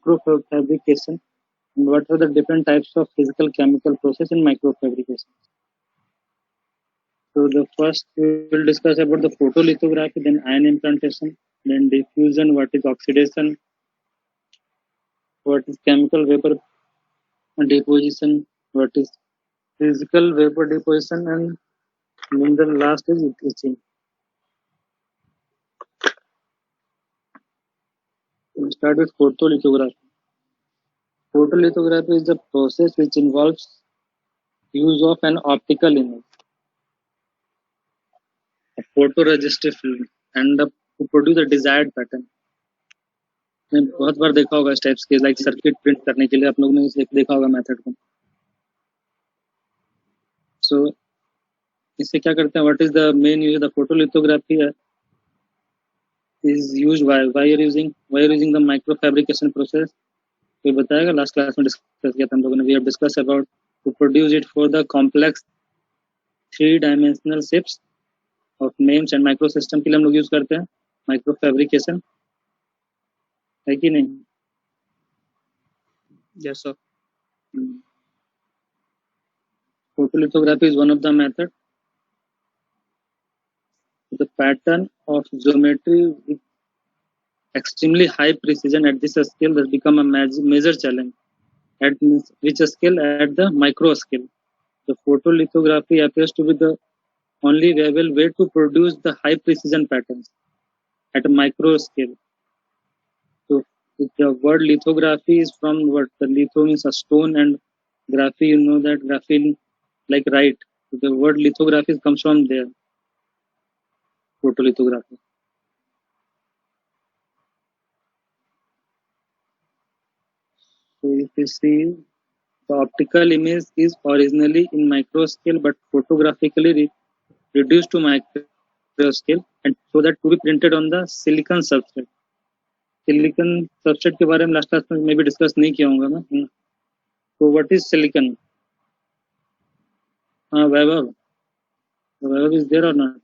microfabrication and what are the different types of physical chemical process in microfabrication. So the first we will discuss about the photolithography, then ion implantation, then diffusion, what is oxidation, what is chemical vapor deposition, what is physical vapor deposition, and then the last is etching. We'll start with photolithography. Photolithography is the process which involves use of an optical image, a photoresistive film, and to produce a desired pattern. बहुत बार देखा होगा इस types के like circuit print करने के लिए आप लोगों ने देखा होगा मेथड को. सो इससे क्या करते हैं, what is the main use the photolithography is used why are using the micro fabrication process. ये बताएगा, लास्ट क्लास में डिस्कस किया था हम लोगों ने. We have discuss about to produce it for the complex 3-dimensional shapes of MEMS and micro system के लिए हम लोग यूज करते हैं माइक्रो फैब्रिकेशन, है कि नहीं? Yes, sir. Photolithography is one of the method. The pattern of geometry with extremely high precision at this scale has become a major challenge. At which scale? At the micro scale. The photolithography appears to be the only viable way to produce the high precision patterns at a micro scale. So the word lithography is from what the litho means a stone, and graphy, you know that graphene like write. So the word lithography comes from there. Photolithography. So if you see, the optical image is originally in micro scale but photographically reduced to micro scale, and so that to be printed on the silicon substrate. Silicon substrate के बारे में last class में मैं भी discuss नहीं किया हूँ मैं. तो व्हाट इज सिलिकॉन? हाँ Vaibhav is there or not?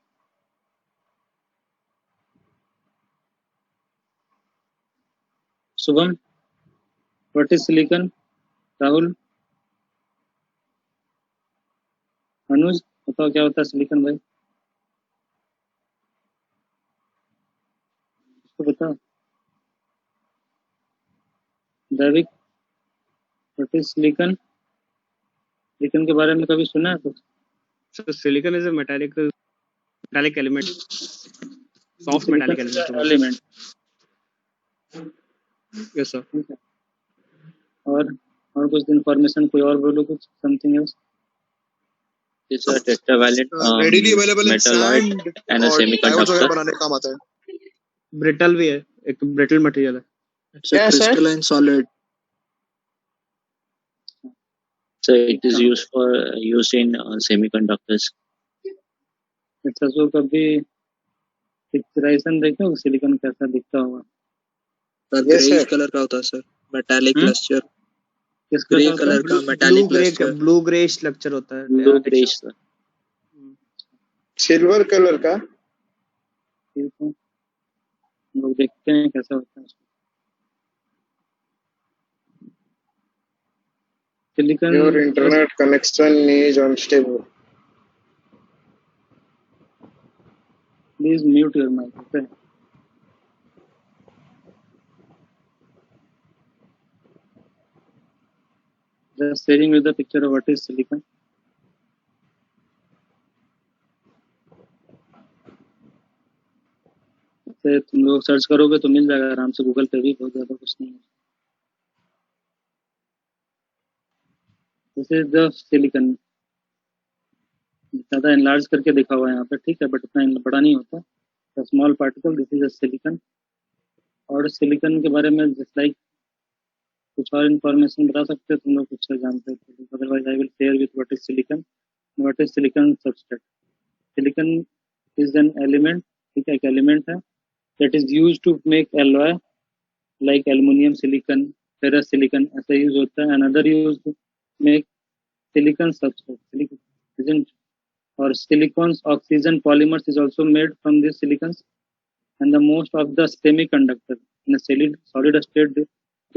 Shubham, what is silicon? Rahul, Anuj, बताओ क्या होता है सिलिकॉन भाई, इसको बताओ. दैविक, व्हाट इज सिलिकॉन? सिलिकॉन के बारे में कभी सुना है कुछ? So silicon is a metallic element, soft metallic element. Yes, sir. और कुछ इन्फॉर्मेशन कोई और बोलो, कुछ something else. It's a tetravalent readily available in metalloid sand and a और semiconductor. वगैरह बनाने काम आता है. Brittle भी है, एक brittle material है. It's a crystalline solid. So it is used in semiconductors. अच्छा, सो कभी पिक्चराइजेशन देखे हो सिलिकॉन कैसा दिखता होगा? ग्रे कलर का होता है sir, metallic lustre. Grey colour का metallic lustre, blue grey structure होता है. Blue greyish sir. Silver colour का. ठीक है, लोग देखते हैं कैसा होता है. Silicon, Your internet connection is unstable. please mute your mic. Okay. Just sharing with the picture of what is silicon. से तुम लोग सर्च करोगे तो मिल जाएगा आराम से, गूगल पे भी, बहुत ज्यादा कुछ नहीं है. This is the silicon. ज्यादा एनलार्ज करके दिखा हुआ है यहाँ पे, ठीक है, बट इतना बड़ा नहीं होता. Small particle, this is a silicon. और सिलिकन के बारे में जस्ट लाइक कुछ और इन्फॉर्मेशन बता सकते हो तुम लोग, कुछ जानते हो? Otherwise I will share with what is silicon. What is silicon substrate? Silicon is an element, ठीक है, एक एलिमेंट है that is used to make alloy like aluminum, silicon, ferrous silicon, ऐसा यूज होता है. another use to make silicon substrate, isn't? or silicon's oxygen polymers is also made from these silicons, and the most of the semiconductor in a solid state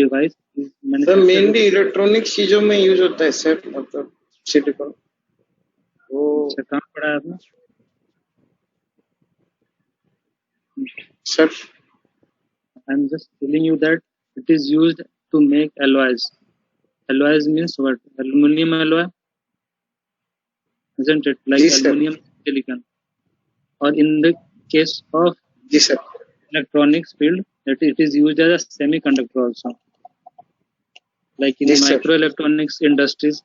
device is sir manufactured mainly electronic चीजों में use होता है sir, मतलब silicon वो अच्छा कहाँ पढ़ा है आपने sir I'm just telling you that it is used to make alloys. Alloys means what? Aluminum alloy, isn't it? Like जी sir, aluminum silicon. Or in the case of जी sir, electronics field, that it is used as a semiconductor also. Like in Yes, sir. microelectronics industries,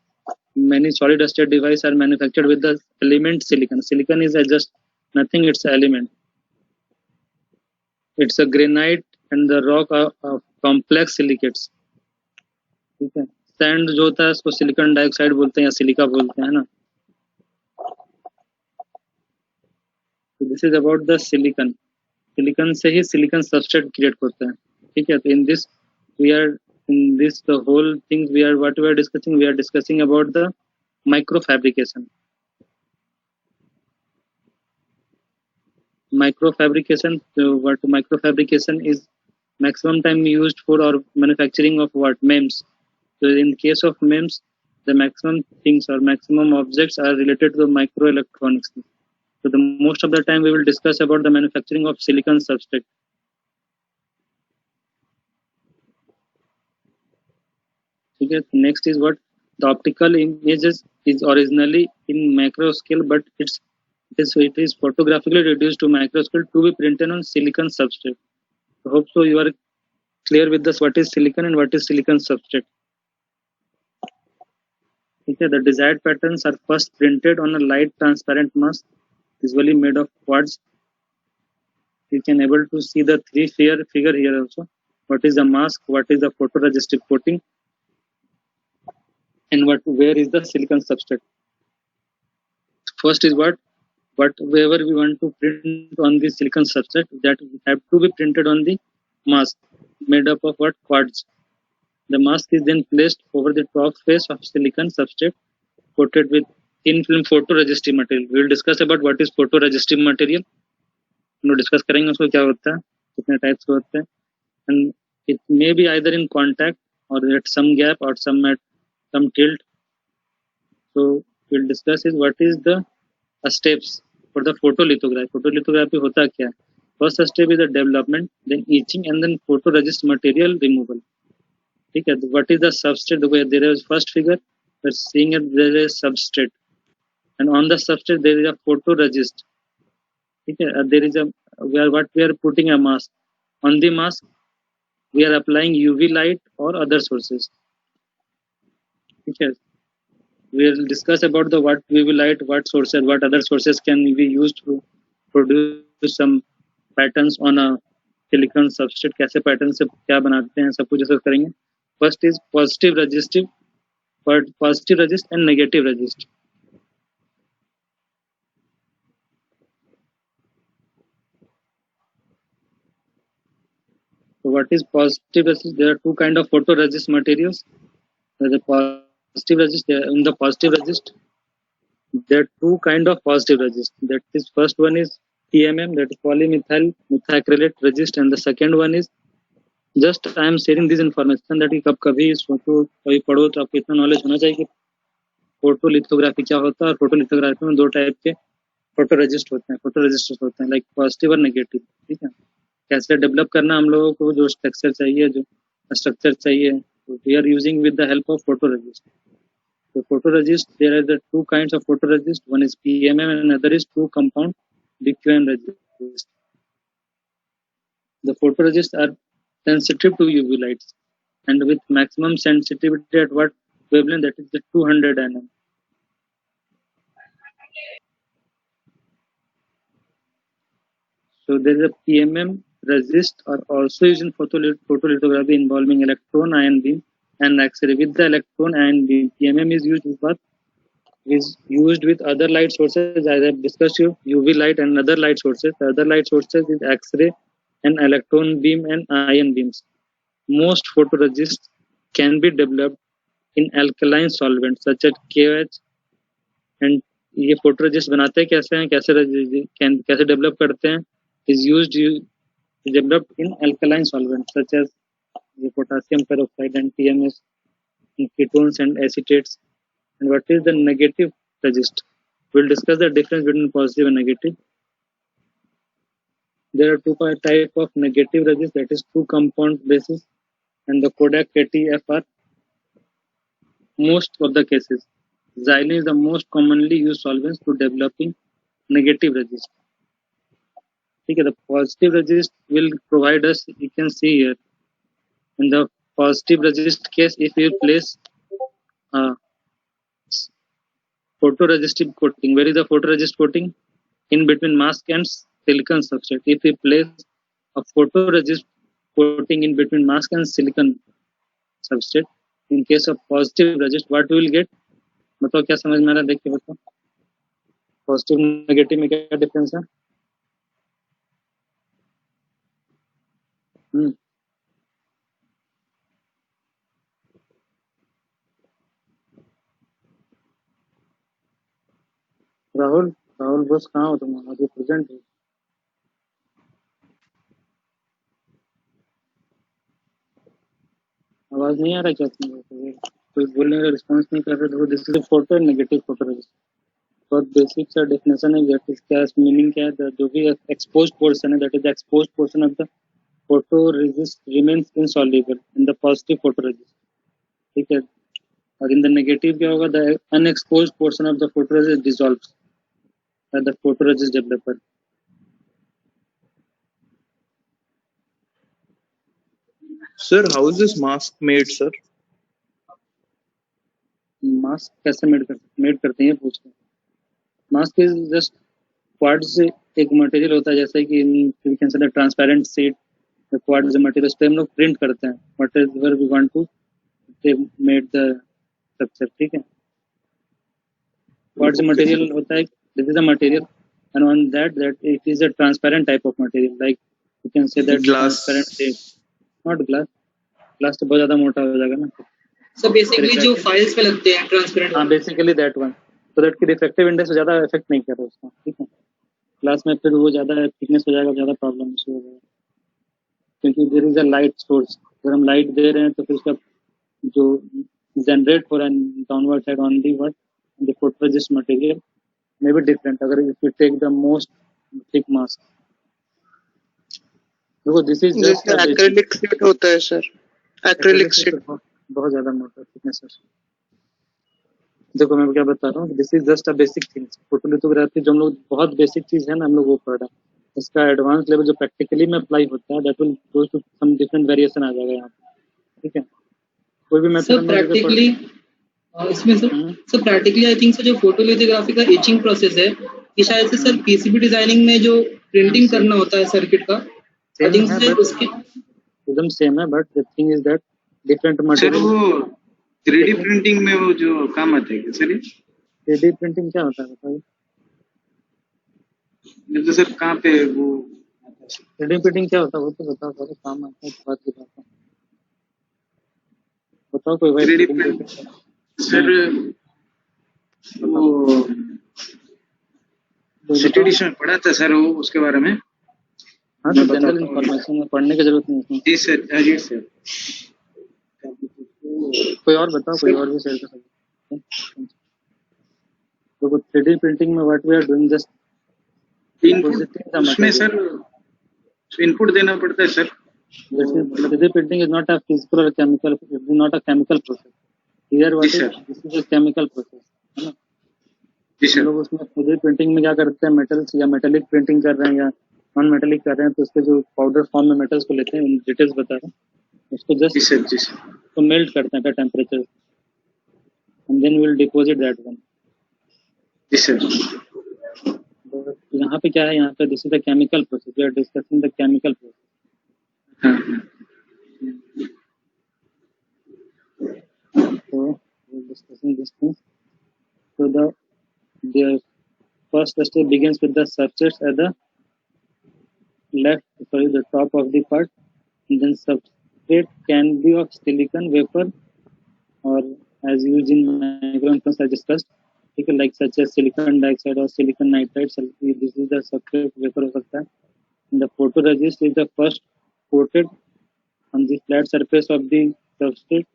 many solid state devices are manufactured with the element silicon. Silicon is just nothing; it's an element. It's a granite and the rock of complex silicates. ठीक है sand जो होता है उसको silicon dioxide बोलते हैं या silica बोलते हैं ना this is about the silicon silicon से ही सिलिकॉन सबस्ट्रेट क्रिएट होता है ठीक है तो in this we are in this the whole things we are what we are discussing about the micro fabrication what micro fabrication is maximum time used for or manufacturing of what MEMS. So in case of MEMS, the maximum things or maximum objects are related to the microelectronics. So the most of the time we will discuss about the manufacturing of silicon substrate. Okay. Next is what the optical images is originally in macro scale, but it is photographically reduced to micro scale to be printed on silicon substrate. I hope so you are clear with this what is silicon and what is silicon substrate. Okay, the desired patterns are first printed on a light transparent mask usually made of quartz. You can able to see the figure here also. What is the mask, what is the photoresistive coating, and where is the silicon substrate. First is whatever we want to print on the silicon substrate that have to be printed on the mask made up of what quartz. The mask is then placed over the top face of silicon substrate coated with thin film photoresistive material. We will discuss about what is photoresistive material. हम लोग discuss करेंगे उसको क्या होता है कितने types के होते हैं and it may be either in contact or at some gap or some at some tilt. So we'll discuss is what is the steps for the photolithography. Photolithography होता क्या है? First step is the development, then etching, and then photoresist material removal. ठीक है what is the substrate there is first figure we're seeing it there is substrate and on the substrate there is a photoresist ठीक है there is a we are putting a mask on the mask we are applying UV light or other sources ठीक है we will discuss about the what UV light what sources what other sources can be used to produce some patterns on a silicon substrate कैसे pattern से क्या बनाते हैं सब कुछ discuss करेंगे first is positive resistive positive resist and negative resist. So what is positive resist? There are two kind of photoresist materials. There is a positive resist. In the positive resist, there are two kind of positive resist. That is first one is PMM, that is polymethyl methacrylate resist, and the second one is just I am sharing this information that कब कभी इसको कभी पढ़ो तो आपको इतना knowledge होना चाहिए कि फोटोलिथोग्राफी क्या होता है और फोटोलिथोग्राफी में दो टाइप के फोटोरेजिस्ट होते हैं फोटोरेजिस्टर्स होते हैं लाइक पॉजिटिव और नेगेटिव ठीक है कैसे डेवलप करना हम लोगों को जो स्ट्रक्चर चाहिए जो स्ट्रक्चर चाहिए we are using with the help of photoresist so photoresist there are the two kinds of photoresist one is PMM and another is two compound DQM resist the photoresist are sensitive to UV lights and with maximum sensitivity at what wavelength that is the 200 nm. So there is a PMM resist are also used in photolithography involving electron ion beam and X-ray. With the electron ion beam, PMM is used with what? Is used with other light sources as I have discussed you UV light and other light sources. The other light sources is X-ray and electron beam and ion beams. Most photoresists can be developed in alkaline solvents such as KOH and ये photoresist बनाते कैसे हैं कैसे develop करते हैं is used developed in alkaline solvents such as the potassium peroxide and TMS, and ketones and acetates. And what is the negative resist? We'll discuss the difference between positive and negative. There are two types of negative resist, that is two compound bases, and the Kodak KTF are most of the cases. Xylene is the most commonly used solvents to developing negative resist. Okay, the positive resist will provide us, you can see here, in the positive resist case, if you place uh, photoresistive coating, where is the photoresist coating? In between mask and silicon substrate. If we place a photoresist coating in between mask and silicon substrate, in case of positive resist, what we will get? बताओ क्या समझ में आ रहा है, देख के बताओ positive negative में क्या डिफरेंस है. राहुल राहुल बस कहाँ हो तुम, अभी प्रेजेंट हो? आवाज नहीं आ रहा क्या तुम लोगों को? कोई बोलने का रिस्पॉन्स नहीं कर रहे. This is photo negative photoresist. बहुत बेसिक सा डेफिनेशन है, दैट इज क्या मीनिंग क्या है. जो भी एक्सपोज्ड पोर्शन है, that is the exposed portion of the photoresist remains insoluble in the positive photoresist. ठीक है. और इन द नेगेटिव क्या होगा? The unexposed portion of the photoresist dissolves at the photoresist developer. Sir, how is this mask made, sir? Mask कैसे made करते हैं पूछ रहे. मास्क इज जस्ट क्वार्ट्ज एक मटेरियल होता है, जैसे कि you can say the transparent sheet. The quartz material, उस पे हम लोग प्रिंट करते हैं whatever we want to made the structure. ठीक है. क्वार्ट्ज मटेरियल होता है, this is a material, and on that it is a transparent type of material, like you can say that Glass. transparent tape. Not glass तो बहुत ज्यादा मोटा हो जाएगा ना. So basically जो फाइल्स पे लगते हैं ट्रांसपेरेंट. हाँ, basically that one, so that की रिफ्रैक्टिव इंडेक्स ज्यादा इफेक्ट नहीं कर रहा उसका. ठीक है. ग्लास में फिर वो ज्यादा थिकनेस हो जाएगा, ज्यादा प्रॉब्लम इशू हो जाएगा, क्योंकि there is a light source. अगर हम लाइट दे रहे हैं तो फिर उसका जो जनरेट हो रहा है downward side on the what the photoresist material may be different. अगर if you take the most thick mask, देखो this is just जैसे एक्रिलिक शीट होता है सर, एक्रिलिक शीट बहुत ज्यादा मोटा थिकनेस है. देखो मैं क्या बता रहा हूँ, this is just a basic things. Photolithography जो हम लोग बहुत बेसिक चीज है ना, हम लोग वो पढ़ रहे हैं. इसका एडवांस लेवल जो प्रैक्टिकली में अप्लाई होता है, that will go to some different variation आ जाएगा यहाँ पे. ठीक है. कोई भी मेथड प्रैक्टिकली इसमें sir practically I think sir जो फोटोलिथोग्राफी का एचिंग प्रोसेस है, ये शायद से सर पीसीबी डिजाइनिंग में जो प्रिंटिंग करना होता है सर्किट का, आई थिंक सर उसके एकदम सेम है, but the thing is that different material. Sir वो 3D प्रिंटिंग में वो जो काम आता है सर, 3D प्रिंटिंग क्या होता है बताइए. तो सर कहाँ पे वो 3D प्रिंटिंग क्या होता है वो तो बताओ. सारे काम आता है बात की बात है. बताओ कोई भाई 3D प्रिंटिंग सर वो सिटी एडिशन में पढ़ा था सर, वो उसके बारे में. हाँ, तो जनरल इन्फॉर्मेशन है, पढ़ने की जरूरत नहीं है. जी सर, जी सर. कोई और बताओ, कोई और भी शेयर कर सकते हैं. तो 3D प्रिंटिंग में what we are doing, just उसमें सर इनपुट देना पड़ता है sir. 3D printing is not a physical और chemical, it is not a chemical process. Here what is this is a chemical process, है ना. जी sir. लोग उसमें 3D प्रिंटिंग में क्या करते हैं, मेटल्स या मेटेलिक प्रिंटिंग कर रहे हैं या नॉन मेटेलिक कर रहे हैं, तो उसके जो पाउडर फॉर्म में मेटल्स को लेते हैं, डिटेल्स बता रहे हैं, उसको जस्ट तो मेल्ट करते हैं at temperature, and then will deposit that one. जी सर. यहाँ पे क्या है, यहाँ पे this is the chemical process, we are discussing the chemical process. So we are discussing this thing. So the first step begins with the substrates at the the top of the part, and then substrate can be of silicon wafer or as used in microelectronics as discussed, like such as silicon dioxide or silicon nitride. So this is the substrate wafer हो सकता है. And the photoresist is the first coated on the flat surface of the substrate.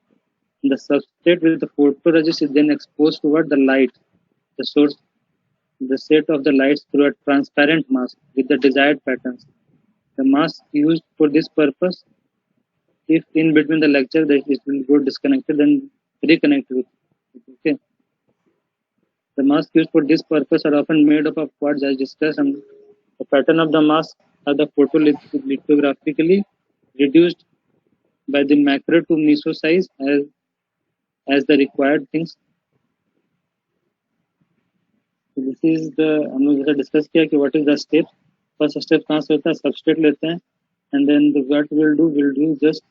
The substrate with the photoresist is then exposed toward the light, the source, the set of the lights through a transparent mask with the desired patterns. The mask used for this purpose, if in between the lecture that it will go disconnected, then reconnect with it. Okay. The masks used for this purpose are often made up of quartz as discussed, and the pattern of the mask are the photolithographically reduced by the macro to meso size as the required things. So this is the हम लोग जैसा discuss किया कि what is the step. First step कहाँ से होता है, substrate लेते हैं, and then what we'll do just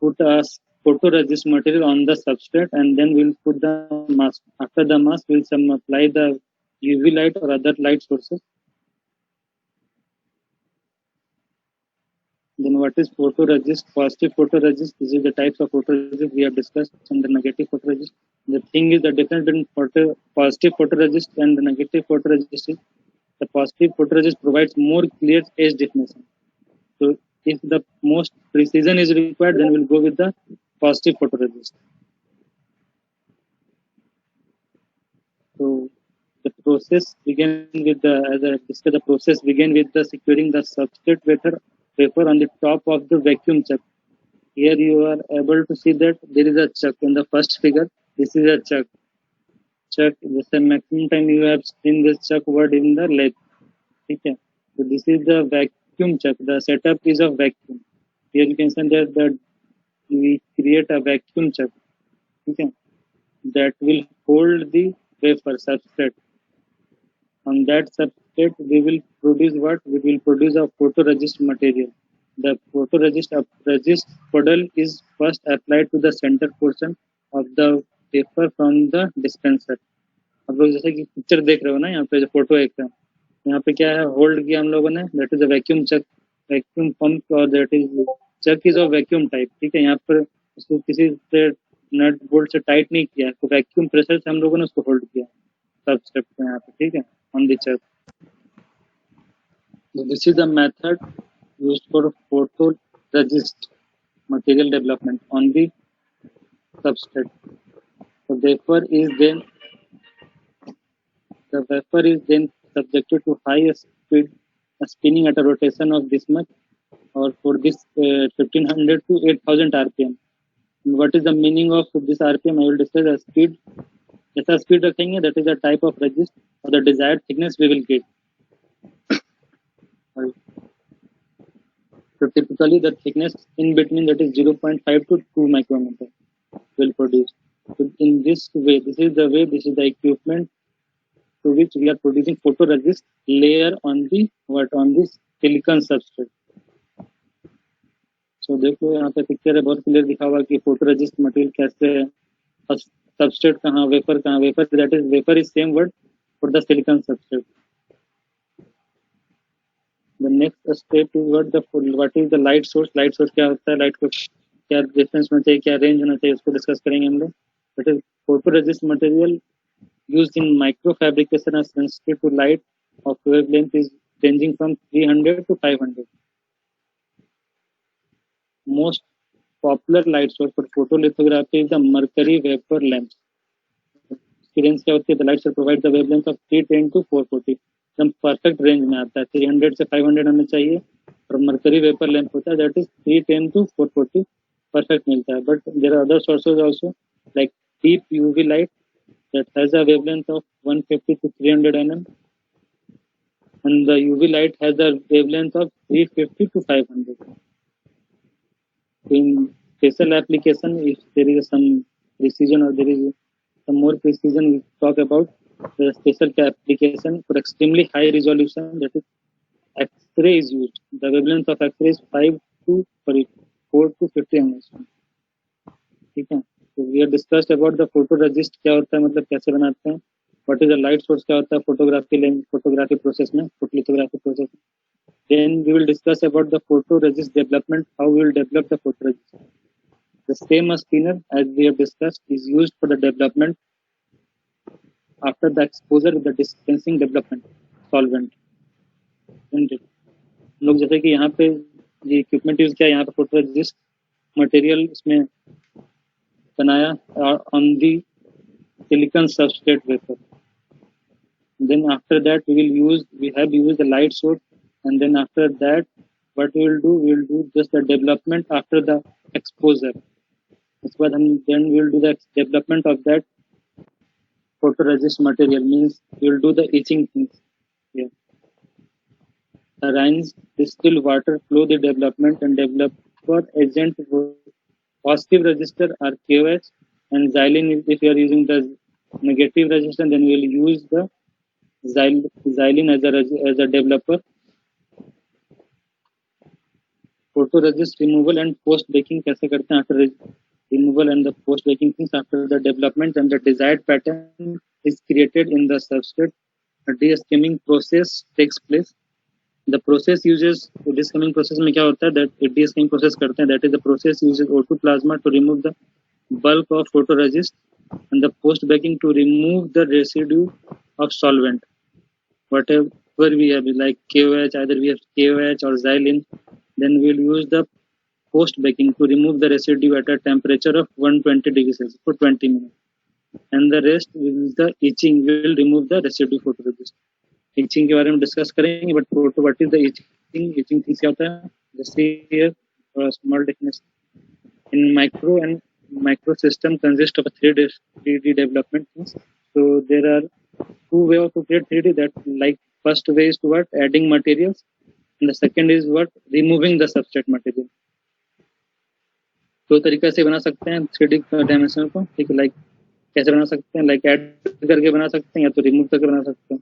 put a photoresist material on the substrate, and then we'll put the mask. After the mask, we'll apply the UV light or other light sources. Then what is photoresist? Positive photoresist. This is the types of photoresist we have discussed, and the negative photoresist. The thing is, the difference between positive photoresist and the negative photoresist is the positive photoresist provides more clear edge definition. So if the most precision is required, then we'll go with the positive photoresist. So the process begin with the, as I discussed, the process begin with the securing the substrate wafer on the top of the vacuum chuck. Here you are able to see that there is a chuck in the first figure. This is a chuck. The maximum time you have seen this chuck word in the lathe. Okay. So this is the vacuum chuck. The setup is of vacuum. Here you can see that we create a vacuum chuck. Okay. That will hold the wafer substrate. On that substrate, we will produce what? We will produce a photoresist material. The photoresist resist puddle is first applied to the center portion of the wafer from the dispenser. आप लोग जैसे कि picture देख रहे हो ना, यहाँ पे जो फोटो एक है, यहाँ पे क्या है, होल्ड किया हम लोगों ने, that is a vacuum chuck, vacuum pump, और that is chuck is of vacuum type. ठीक है, यहाँ पर उसको किसी से नट बोल्ट से टाइट नहीं किया, तो वैक्यूम प्रेशर से हम लोगों ने उसको होल्ड किया सबस्टेप पे यहाँ पे. ठीक है, on the chuck. This is the method used for photoresist material development on the substrate. The wafer is then subjected to high speed spinning at a rotation of this much, or for this 1500 to 8000 rpm. And what is the meaning of this rpm? I will discuss the speed. जैसा speed रखेंगे, that is the type of resist or the desired thickness we will get. So typically the thickness in between, that is 0.5 to 2 micrometer, will produce. So in this way, this is the equipment to which we are producing photoresist layer on this silicon substrate. So देखो यहाँ पे picture है, बहुत clear दिखा हुआ कि photoresist material कैसे है, substrate कहाँ, wafer कहाँ. Wafer is same word for the silicon substrate. The next step is what is the light source. Light source क्या होता है, लाइट को क्या डिफरेंस होना चाहिए, क्या रेंज होना चाहिए, उसको डिस्कस करेंगे हम लोग. That is photoresist material used in micro fabrication are sensitive to light of wavelength is ranging from 300 to 500. Most popular light source for photolithography is the mercury vapor lamps. इसकी range क्या होती है, the light source provides the wavelength of 310 to 440. एकदम perfect range में आता है, 300 से 500 हमें चाहिए, और मर्करी वेपर लेंथ होता है दैट इज 310 to 440, परफेक्ट मिलता है. But there are other sources also like deep UV light that has a wavelength of 150 to 300 nm, and the UV light has a wavelength of 350 to 500. In special application, if there is some precision or there is some more precision, we talk about the special application for extremely high resolution, that is X-ray is used. The wavelength of X-ray is 4 to 50 nm. ठीक है, तो we have discussed about the photoresist क्या होता है, मतलब कैसे बनाते हैं. What is the light source क्या होता है फोटोग्राफी प्रोसेस में, फोटोलिथोग्राफी प्रोसेस में. Then we will discuss about the photoresist development, how we will develop the photoresist. The same spinner as we have discussed is used for the development after the exposure with the dispensing development solvent. लोग जैसे कि यहाँ पे ये equipment use किया, यहाँ पे photoresist material इसमें बनाया on the silicon substrate wafer. Then after that we have used the light source, and then after that what we will do just the development after the exposure. That's what then we will do the development of that photoresist material, means we will do the etching things. Yeah. The rinse distill water flow the development and develop for agent positive resistor are KOH, and xylene if you are using the negative resistor then we will use the xylene as a developer. Photoresist removal and post baking कैसे करते हैं after removal and the post baking things after the development and the desired pattern is created in the substrate. A de-skimming process takes place. The process uses de-skimming process में क्या होता है that de-skimming process करते हैं, that is the process uses O2 plasma to remove the bulk of photoresist and the post baking to remove the residue of solvent. Whatever we have like KOH, either we have KOH or xylene, then we will use the post baking to remove the residue at a temperature of 120 degrees Celsius for 20 minutes, and the rest is the etching will remove the residue photoresist. Etching के बारे में discuss करेंगे, but photo what is the etching things क्या होता है, just see here small definition. In micro system consist of a 3D development things. So there are two ways to create 3D. That like first way is to what adding materials, and the second is what removing the substrate material. दो तरीका से बना सकते हैं 3D dimension को, ठीक है, like कैसे बना सकते हैं, लाइक ऐड करके बना सकते हैं या तो रिमूव करके बना सकते हैं.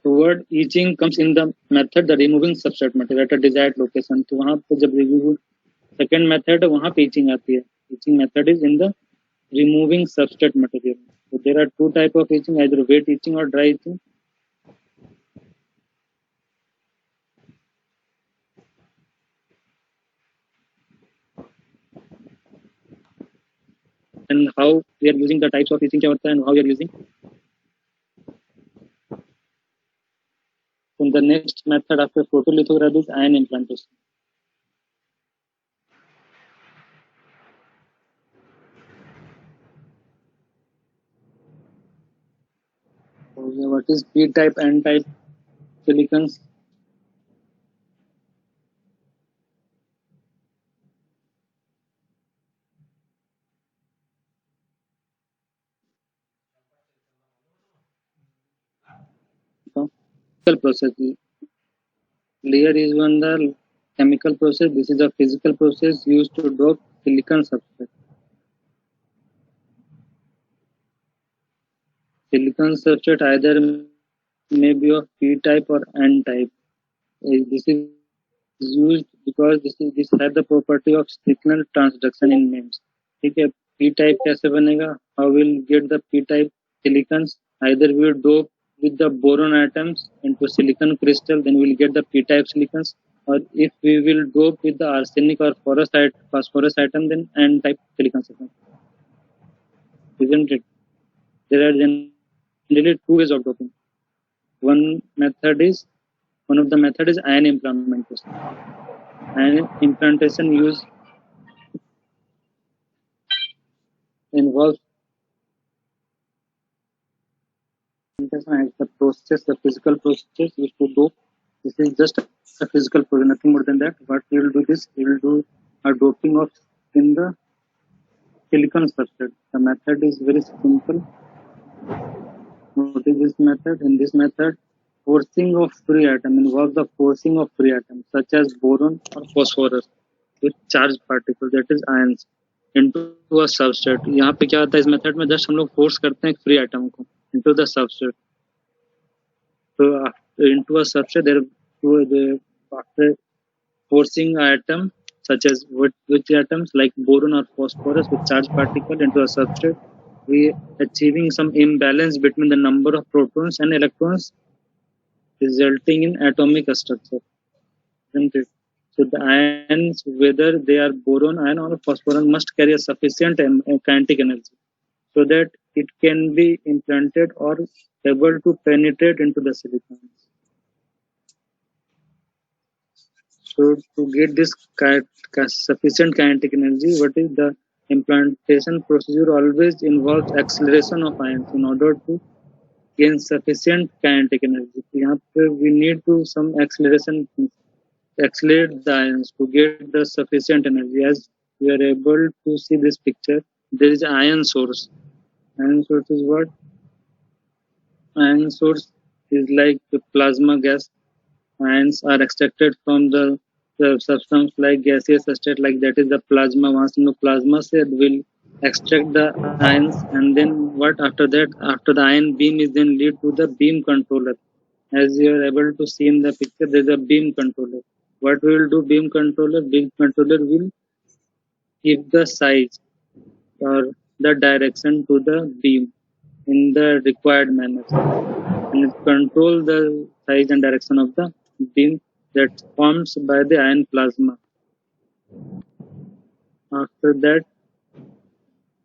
तो word itching comes in the method the removing substrate material at a desired location. तो वहां पे जब रिमूव सेकंड मेथड वहां पे ईचिंग आती है. Itching method is in the removing substrate material. So there are two type of etching, either wet etching or dry etching. And how we are using the types of etching क्या होता है and how we are using. So the next method after photolithography is ion implantation. So yeah, what is P type, N type silicons? So, chemical process. Layer is one the chemical process. This is a physical process used to dope silicon substrate. Silicon substrate either may be of P type or N type. This is used because this has the property of signal transduction in names. ठीक है, P type कैसे बनेगा? How will get the P type silicons? Either we will dope with the boron atoms into silicon crystal, then we will get the P type silicons, or if we will dope with the arsenic or phosphorus atom, then N type silicons. Isn't it? There are generally two ways of doping. One of the method is ion implantation. Ion implantation involves as the process, the physical process is to do. This is just a physical process, nothing more than that. What we will do this, we will do a doping of in the silicon substrate. The method is very simple. What is this method? In this method, forcing of free atom involves the forcing of free atoms such as boron or phosphorus with charged particles, that is ions, into a substrate. यहाँ पे क्या होता है इस method में, just हम लोग force करते हैं फ्री एटम को into the substrate. So into a substrate, after forcing an atom such as which atoms like boron or phosphorus with charged particle into a substrate, we achieving some imbalance between the number of protons and electrons, resulting in atomic structure. Isn't it? So the ions, whether they are boron ion or phosphorus, must carry a sufficient kinetic energy so that it can be implanted or able to penetrate into the silicon. So to get this sufficient kinetic energy, what is the implantation procedure always involves acceleration of ions in order to gain sufficient kinetic energy. So यहाँ पे we need to some acceleration, accelerate the ions to get the sufficient energy. As we are able to see this picture, there is ion source. Ion source is what? Ion source is like the plasma gas. Ions are extracted from the substance like gaseous state, like that is the plasma. Once in the plasma से will extract the ions, and then what after that, after the ion beam is then lead to the beam controller. As you are able to see in the picture, there is a beam controller. What we will do, beam controller will give the size or the direction to the beam in the required manner, and it control the size and direction of the beam that forms by the ion plasma. After that,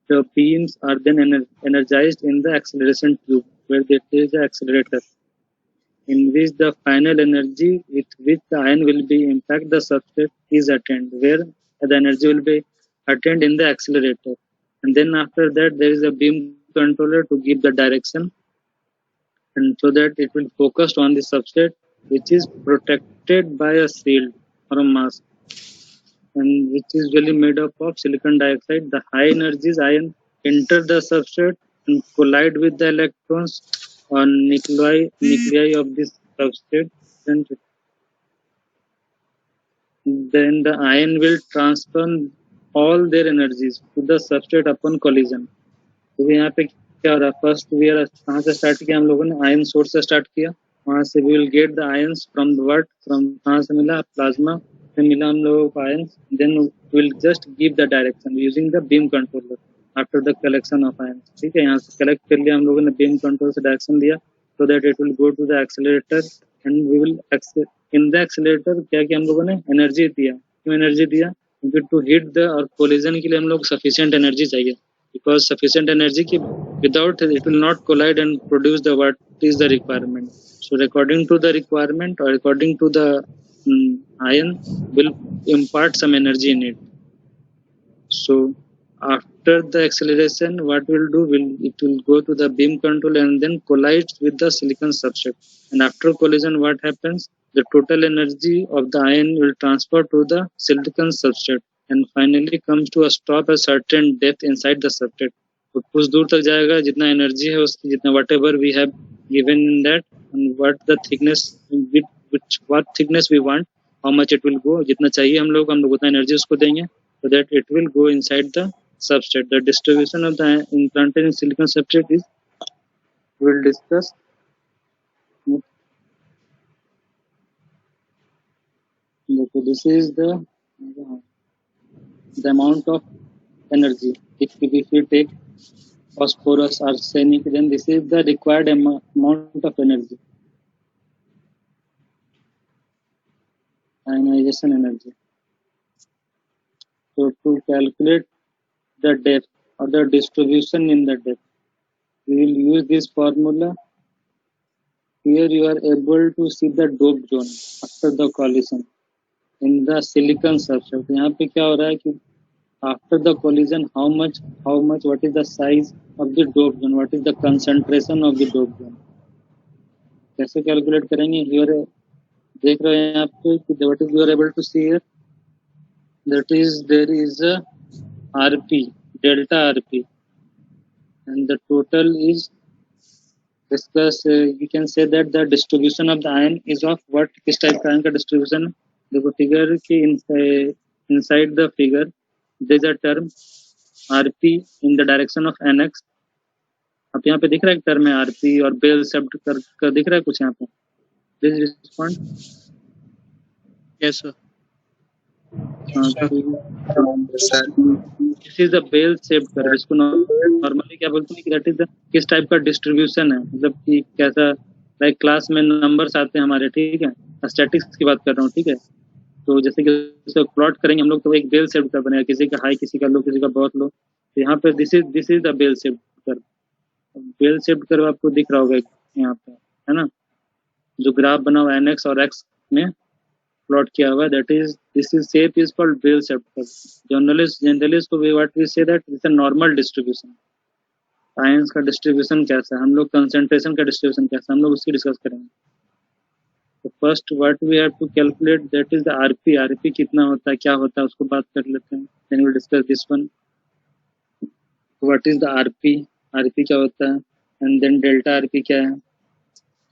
the beams are then energized in the acceleration tube, where there is the accelerator, in which the final energy with which the ion will be impact the substrate is attained, where the energy will be attained in the accelerator. And then after that, there is a beam controller to give the direction, and so that it will focus on the substrate, which is protected by a shield or a mask, and which is really made up of silicon dioxide. The high energies ion enter the substrate and collide with the electrons on nuclei of this substrate, and then the ion will transfer all their energies to the substrate upon collision. तो यहाँ पे क्या हो रहा है, first we are कहाँ से start किया हम लोगों ने, आयन सोर्स से स्टार्ट किया, वहां से we will get the ions from the what, from कहाँ से मिला, प्लाज्मा से मिला हम लोगों को ions, then will just give the direction using the beam controller after the collection of ions. ठीक है, यहाँ से कलेक्ट कर लिया हम लोगों ने, बीम कंट्रोल से डायरेक्शन दिया, so that it will go to the accelerator, and we will in the accelerator क्या किया हम लोगों ने, एनर्जी दिया. क्यों एनर्जी दिया, क्योंकि टू हिट द और कोलिजन के लिए हम लोग सफिशिएंट एनर्जी चाहिए, because sufficient energy ki without it will not collide and produce the what is the requirement. So according to the requirement or according to the ion will impart some energy in it. So after the acceleration, what will do, it will go to the beam control and then collide with the silicon substrate, and after collision what happens, the total energy of the ion will transfer to the silicon substrate and finally comes to a stop at certain depth inside the substrate. तो कुछ दूर तक जाएगा, जितना energy है उसकी, जितना whatever we have given in that, and what the thickness with which what thickness we want, how much it will go, जितना चाहिए हम लोग उतना एनर्जी उसको देंगे, so that it will go inside the substrate. The distribution of the implanted in silicon substrate is we'll discuss. So this is the amount of energy. If we take phosphorus, arsenic, then this is the required amount of energy, ionization energy. So to calculate the depth or the distribution in the depth, we will use this formula. Here you are able to see the dope zone after the collision in the silicon substrate. यहाँ पे क्या हो रहा है कि after the collision, how much, what is the size of the dope zone, what is the concentration of the dope zone, कैसे calculate करेंगे. Here देख रहे हैं यहाँ पे कि what is you are able to see here, that is there is a RP, delta RP, and the total is discuss. You can say that the distribution of the ion is of what, किस type का ion का distribution है. देखो figure के inside the figure there is a term RP in the direction of NX. अब यहाँ पे दिख रहा है एक टर्म है RP और बेल शेप्ड कर दिख रहा है कुछ यहाँ पे, please respond. Yes, sir. This is the bell shaped curve. इसको नॉर्मली क्या बोलते हैं कि दैट इज द किस टाइप का डिस्ट्रीब्यूशन है, मतलब कि कैसा, लाइक क्लास में नंबर्स आते हैं हमारे, ठीक है, स्टैटिस्टिक्स की बात कर रहा हूँ, ठीक है. तो जैसे कि इसको प्लॉट करेंगे हम लोग तो एक बेल शेप्ड कर्व बनेगा, किसी का हाई, किसी का लो, किसी का बहुत लो. तो यहाँ पे this is the bell shaped curve. Bell shaped curve आपको दिख रहा होगा यहाँ पे, है ना, जो ग्राफ बना हुआ NX और X में प्लॉट किया हुआ है, that is this is shape is called bell shape. Generally इसको what we say that it's a normal distribution. Ions का डिस्ट्रीब्यूशन कैसा है, हम लोग कंसंट्रेशन का डिस्ट्रीब्यूशन कैसा है, हम लोग उसकी डिस्कस करेंगे. तो first what we have to calculate that is the RP. RP कितना होता है, क्या होता है, उसको बात कर लेते हैं. Then we discuss this one. What is the RP, RP क्या होता है, एंड देन डेल्टा आरपी क्या है,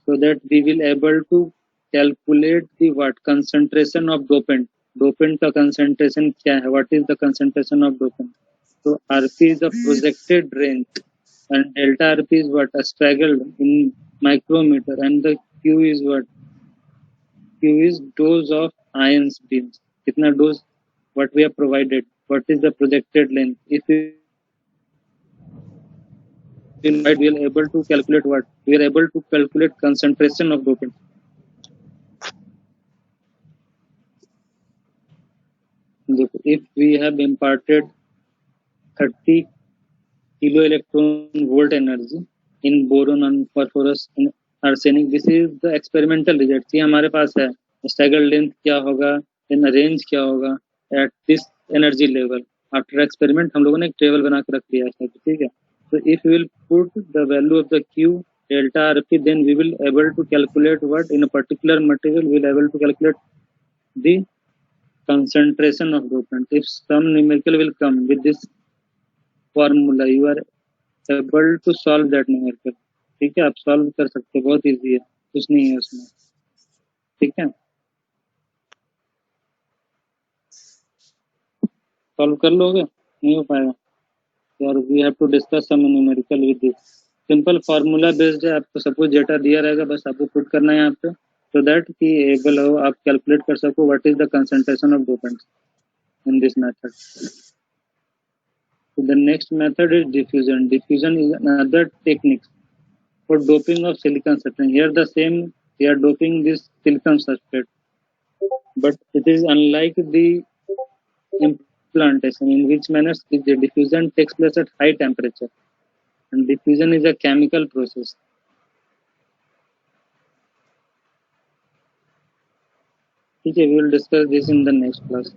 so that we will able to calculate the what concentration of dopant. Dopant का concentration क्या है, what is the concentration of dopant. So rp is the projected range and delta rp is what a straggled in micrometer, and the q is what, q is dose of ions beams. कितना dose what we have provided, what is the projected length. If we are able to calculate what, we are able to calculate concentration of dopant. If we have imparted 30 kilo electron volt energy in boron and phosphorus in arsenic, this is the experimental result. ये हमारे पास है, staggered length क्या होगा, then range क्या होगा at this energy level. After experiment हम लोगों ने एक टेबल बना के रख दिया है, ठीक है. So if we will put the value of the Q delta RP, then we will able to calculate what in a particular material we will able to calculate the concentration of dopant. If some numerical will come with this formula, you are able to solve that numerical. ठीक है, आप solve कर सकते हो, बहुत easy है, कुछ नहीं है उसमें. ठीक है, सॉल्व कर लोगे, नहीं हो पाएगा यार. We have to discuss some numerical with this. Simple formula based है, आपको सपोज डेटा दिया रहेगा, बस आपको पुट करना है यहाँ पे, सो दैट कि एबल हो आप कैलकुलेट कर सको what is the concentration of dopant in this method. So the next method is diffusion. Diffusion is another technique for doping of silicon substrate. Here the same, we are doping this silicon substrate, but it is unlike the implantation, in which manner the diffusion takes place at high temperature, and diffusion is a chemical process. Okay, we will discuss this in the next class.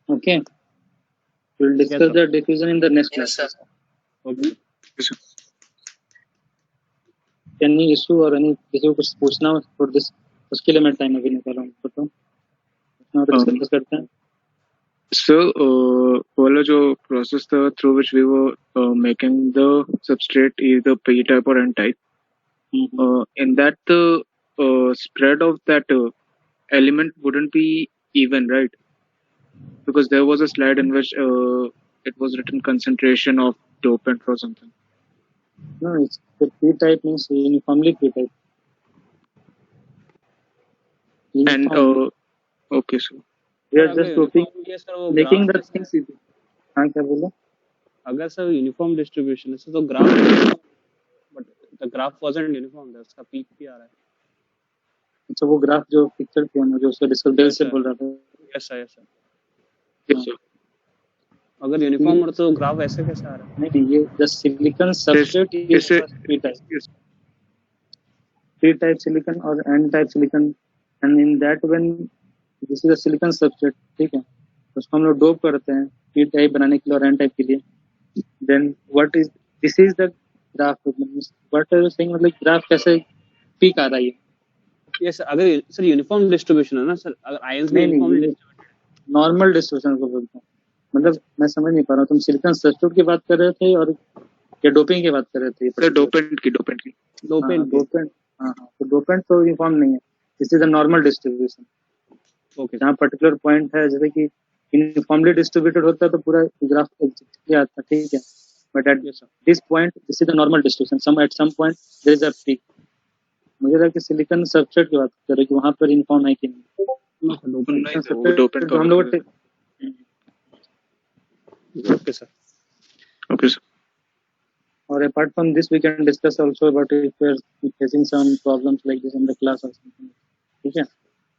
Okay, we will discuss the diffusion in the next class. Okay. Any issue or any किसी को कुछ पूछना हो for this, उसके लिए मैं time अभी निकाला हूँ, बताओ. now discuss करते हैं. So, वाला जो process था through which we were making the substrate either P type or N type, in that the spread of that element wouldn't be even, right? Because there was a slide in which it was written concentration of dopant or something. No, it's the P type means uniformly P type. And okay, so we are just doping, making the things easy. हाँ, क्या बोला? अगर sir uniform distribution है तो graph, but the graph wasn't uniform, उसका peak भी आ रहा है. अच्छा, वो ग्राफ जो पिक्चर किया ना, जो उसका डिस्कस बेल से बोल रहा था. Yes sir, yes sir. yes, sir. अगर यूनिफॉर्म हो तो ग्राफ ऐसे कैसे आ रहा है? नहीं, ये the silicon substrate is P type. P type silicon or N type silicon, and in that when this is a silicon substrate, ठीक है, उसको हम लोग डोप करते हैं P type बनाने के लिए और N type के लिए. Then what is this is the graph. What are you saying, मतलब ग्राफ कैसे पीक आ रहा है? यस सर, अगर सर यूनिफॉर्म डिस्ट्रीब्यूशन है ना सर, अगर आयंस में यूनिफॉर्म डिस्ट्रीब्यूशन, नॉर्मल डिस्ट्रीब्यूशन को बोलते हैं. मतलब मैं समझ नहीं पा रहा हूँ, तुम सिलिकॉन सबस्ट्रेट की बात कर रहे थे और या डोपिंग की बात कर रहे थे? सर डोपेंट की हाँ, तो डोपेंट तो यूनिफॉर्म नहीं है. This is the normal distribution. Okay, जहाँ पर्टिकुलर पॉइंट है, जैसे कि यूनिफॉर्मली डिस्ट्रीब्यूटेड होता है तो पूरा ग्राफ एग्जैक्टली आता है, ठीक है, but at this point this is the normal distribution. Some at some point there is a peak. मुझे लगा कि सिलिकॉन सबस्ट्रेट की बात कर रहे कि वहाँ पर यूनिफॉर्म है कि नहीं. डोपेंट हम लोग okay sir. okay, sir. Or apart from this, we can discuss also about if we are facing some problems like this in the class or something. ठीक है,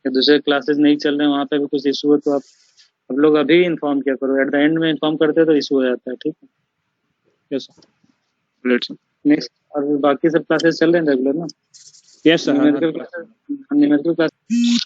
या दूसरे क्लासेस नहीं चल रहे हैं, वहाँ पे भी कुछ इशू हो तो आप लोग अभी इन्फॉर्म किया करो. एट द एंड में इन्फॉर्म करते हैं तो इशू हो जाता है. ठीक है, yes sir. let's say. Next और बाकी सब क्लासेस चल रहे हैं रेगुलर ना? Yes, sir. Numerical classes